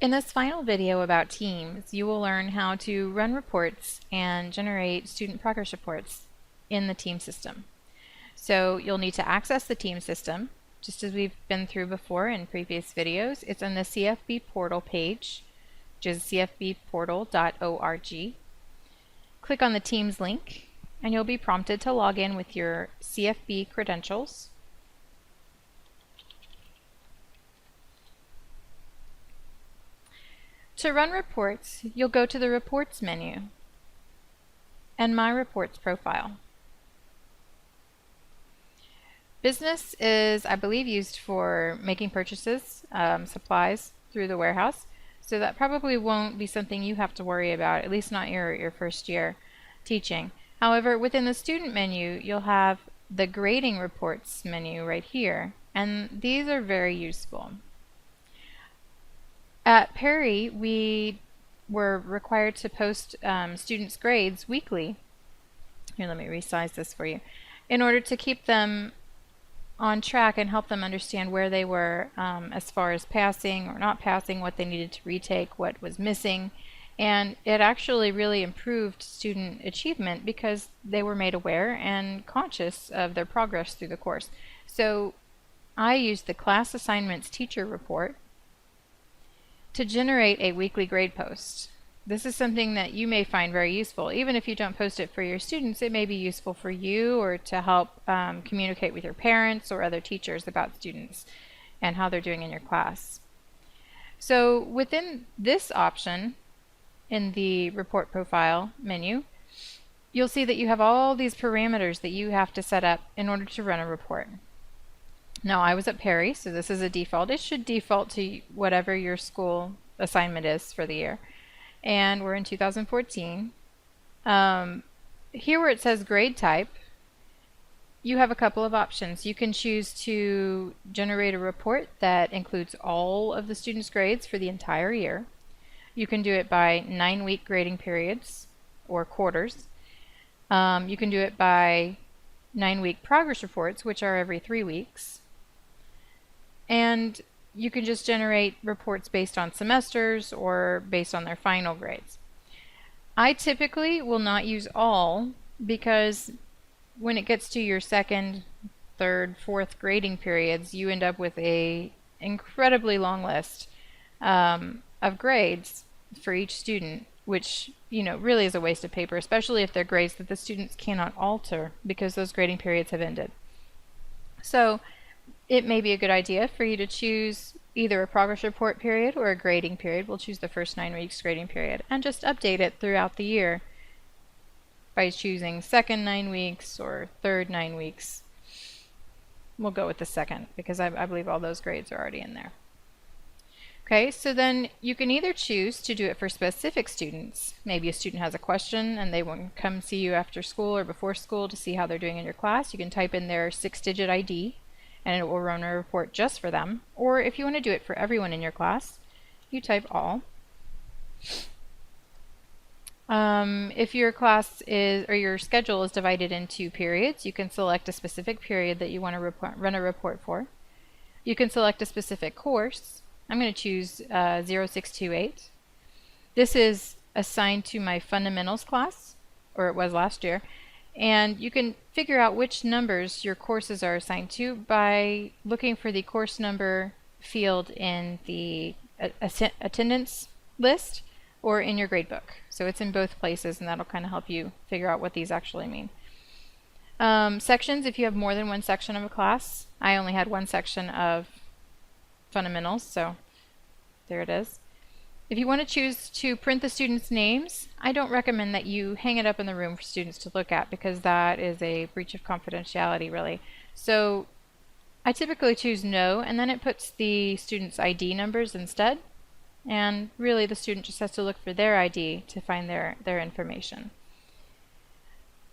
In this final video about Teams, you will learn how to run reports and generate student progress reports in the Teams system. So you'll need to access the Teams system, just as we've been through before in previous videos. It's on the CFB portal page, which is cfbportal.org. Click on the Teams link, and you'll be prompted to log in with your CFB credentials. To run reports, you'll go to the Reports menu and My Reports profile. Business is, I believe, used for making purchases, supplies through the warehouse, so that probably won't be something you have to worry about, at least not your first year teaching. However, within the Student menu, you'll have the Grading Reports menu right here, and these are very useful. At Perry, we were required to post students' grades weekly. Here, let me resize this for you. In order to keep them on track and help them understand where they were as far as passing or not passing, what they needed to retake, what was missing. And it actually really improved student achievement because they were made aware and conscious of their progress through the course. So I used the Class Assignments Teacher Report to generate a weekly grade post. This is something that you may find very useful. Even if you don't post it for your students, it may be useful for you or to help communicate with your parents or other teachers about students and how they're doing in your class. So within this option in the Report Profile menu, you'll see that you have all these parameters that you have to set up in order to run a report. Now, I was at Perry, so this is a default. It should default to whatever your school assignment is for the year. And we're in 2014. Here where it says grade type, you have a couple of options. You can choose to generate a report that includes all of the students' grades for the entire year. You can do it by 9-week grading periods or quarters. You can do it by 9-week progress reports, which are every 3 weeks. And you can just generate reports based on semesters or based on their final grades. I typically will not use all because when it gets to your second, third, fourth grading periods, you end up with a incredibly long list of grades for each student, which really is a waste of paper, especially if they're grades that the students cannot alter because those grading periods have ended. So it may be a good idea for you to choose either a progress report period or a grading period. We'll choose the first 9 weeks grading period and just update it throughout the year by choosing second 9 weeks or third 9 weeks. We'll go with the second because I believe all those grades are already in there. Okay, so then you can either choose to do it for specific students. Maybe a student has a question and they want to come see you after school or before school to see how they're doing in your class. You can type in their 6-digit ID and it will run a report just for them. Or if you want to do it for everyone in your class, you type all. If your class is, or your schedule is divided into periods, you can select a specific period that you want to run a report for. You can select a specific course. I'm going to choose 0628. This is assigned to my fundamentals class, or it was last year. And you can figure out which numbers your courses are assigned to by looking for the course number field in the attendance list or in your gradebook. So it's in both places, and that'll kind of help you figure out what these actually mean. Sections, if you have more than one section of a class. I only had one section of fundamentals, so there it is. If you want to choose to print the students' names, I don't recommend that you hang it up in the room for students to look at because that is a breach of confidentiality, really. So I typically choose no, and then it puts the students' ID numbers instead. And really the student just has to look for their ID to find their information.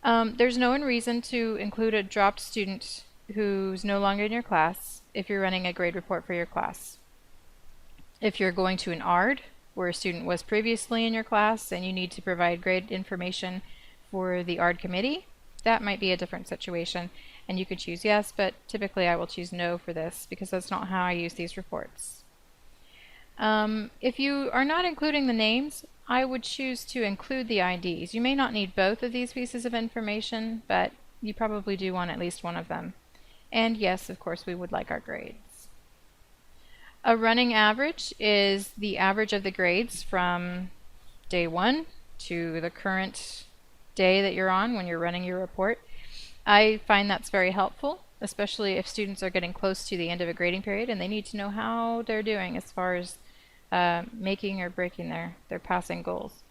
There's no reason to include a dropped student who's no longer in your class if you're running a grade report for your class. If you're going to an ARD, where a student was previously in your class and you need to provide grade information for the ARD committee, that might be a different situation, and you could choose yes, but typically I will choose no for this because that's not how I use these reports. If you are not including the names, I would choose to include the IDs. You may not need both of these pieces of information, but you probably do want at least one of them. And yes, of course, we would like our grades. A running average is the average of the grades from day 1 to the current day that you're on when you're running your report. I find that's very helpful, especially if students are getting close to the end of a grading period and they need to know how they're doing as far as making or breaking their passing goals.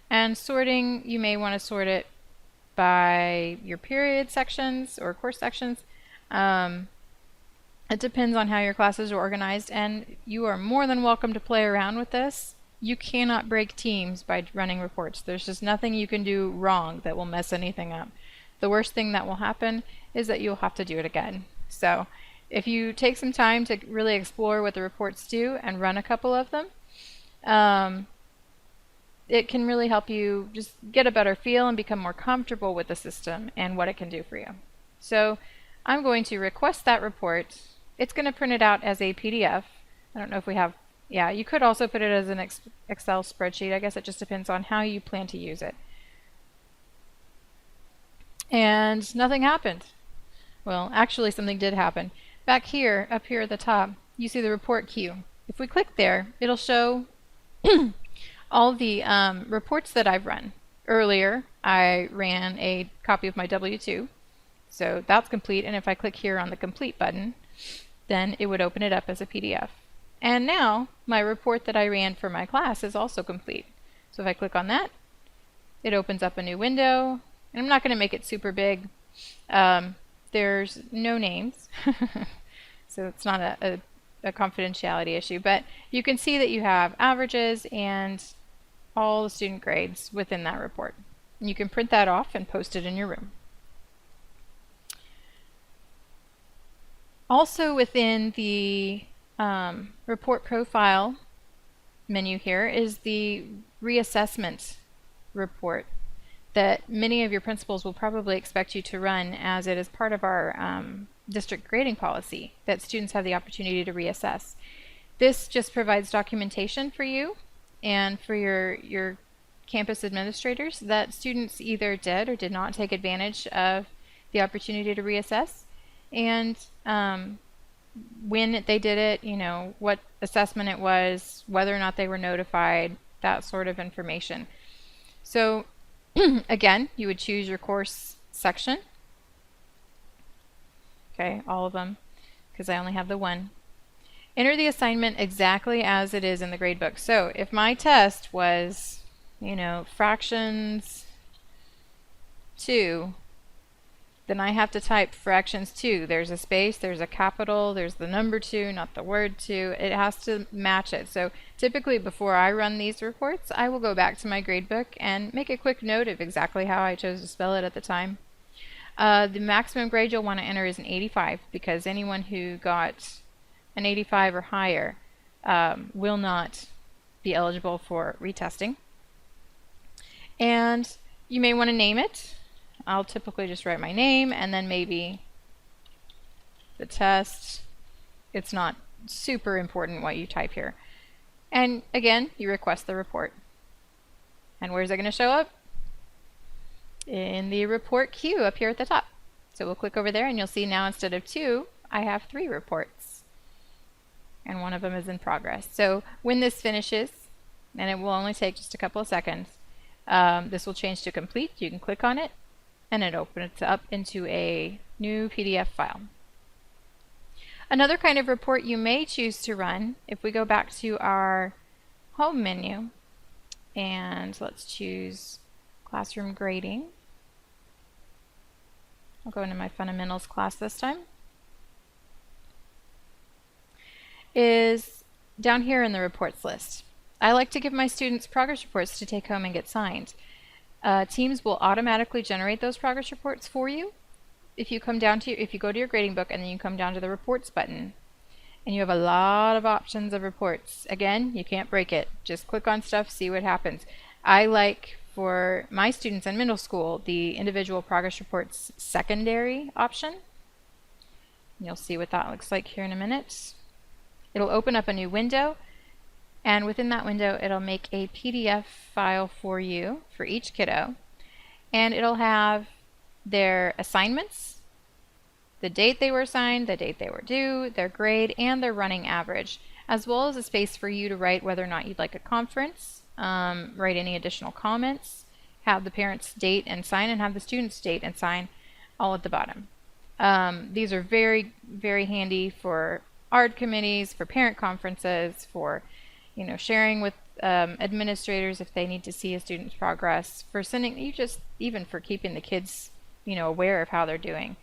And sorting, you may want to sort it by your period sections or course sections. It depends on how your classes are organized, and you are more than welcome to play around with this. You cannot break teams by running reports. There's just nothing you can do wrong that will mess anything up. The worst thing that will happen is that you'll have to do it again. So if you take some time to really explore what the reports do and run a couple of them, it can really help you just get a better feel and become more comfortable with the system and what it can do for you. So I'm going to request that report. It's going to print it out as a PDF. I don't know if we have, yeah, you could also put it as an Excel spreadsheet. I guess it just depends on how you plan to use it. And nothing happened. Well, actually something did happen. Back here, up here at the top, you see the report queue. If we click there, it'll show all the reports that I've run. Earlier, I ran a copy of my W-2, so that's complete, and if I click here on the complete button, then it would open it up as a PDF. And now, my report that I ran for my class is also complete. So if I click on that, it opens up a new window, and I'm not going to make it super big. There's no names, so it's not a confidentiality issue, but you can see that you have averages and all the student grades within that report. And you can print that off and post it in your room. Also within the report profile menu here is the reassessment report that many of your principals will probably expect you to run, as it is part of our district grading policy that students have the opportunity to reassess. This just provides documentation for you and for your campus administrators that students either did or did not take advantage of the opportunity to reassess, and when they did it, you know, what assessment it was, whether or not they were notified, that sort of information. So again, you would choose your course section. Okay, all of them, because I only have the one. Enter the assignment exactly as it is in the gradebook. So if my test was, you know, fractions 2, then I have to type fractions 2. There's a space, there's a capital, there's the number 2, not the word 2. It has to match it. So typically before I run these reports, I will go back to my gradebook and make a quick note of exactly how I chose to spell it at the time. The maximum grade you'll want to enter is an 85, because anyone who got an 85 or higher will not be eligible for retesting. And you may want to name it. I'll typically just write my name and then maybe the test. It's not super important what you type here. And again, you request the report. And where's it going to show up? In the report queue up here at the top. So we'll click over there and you'll see now instead of 2, I have 3 reports. And one of them is in progress. So when this finishes, and it will only take just a couple of seconds, this will change to complete. You can click on it and it opens up into a new PDF file. Another kind of report you may choose to run, if we go back to our home menu, and let's choose classroom grading. I'll go into my fundamentals class this time. Is down here in the reports list. I like to give my students progress reports to take home and get signed. Teams will automatically generate those progress reports for you. If you come down to if you go to your grading book and then you come down to the reports button, and you have a lot of options of reports. Again, you can't break it. Just click on stuff, see what happens. I like, for my students in middle school, the individual progress reports secondary option. You'll see what that looks like here in a minute. It'll open up a new window. And within that window, it'll make a PDF file for you for each kiddo. And it'll have their assignments, the date they were assigned, the date they were due, their grade, and their running average, as well as a space for you to write whether or not you'd like a conference, write any additional comments, have the parents date and sign, and have the students date and sign all at the bottom. These are very, very handy for ARD committees, for parent conferences, for sharing with administrators if they need to see a student's progress, for sending you just even for keeping the kids aware of how they're doing.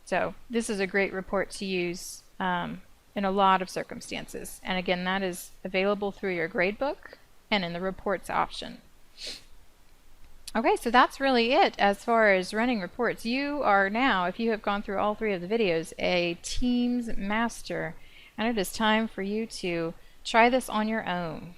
So this is a great report to use in a lot of circumstances. And again, that is available through your gradebook and in the reports option. Okay, so that's really it as far as running reports. You are now, if you have gone through all 3 of the videos, a Teams master, and it is time for you to try this on your own.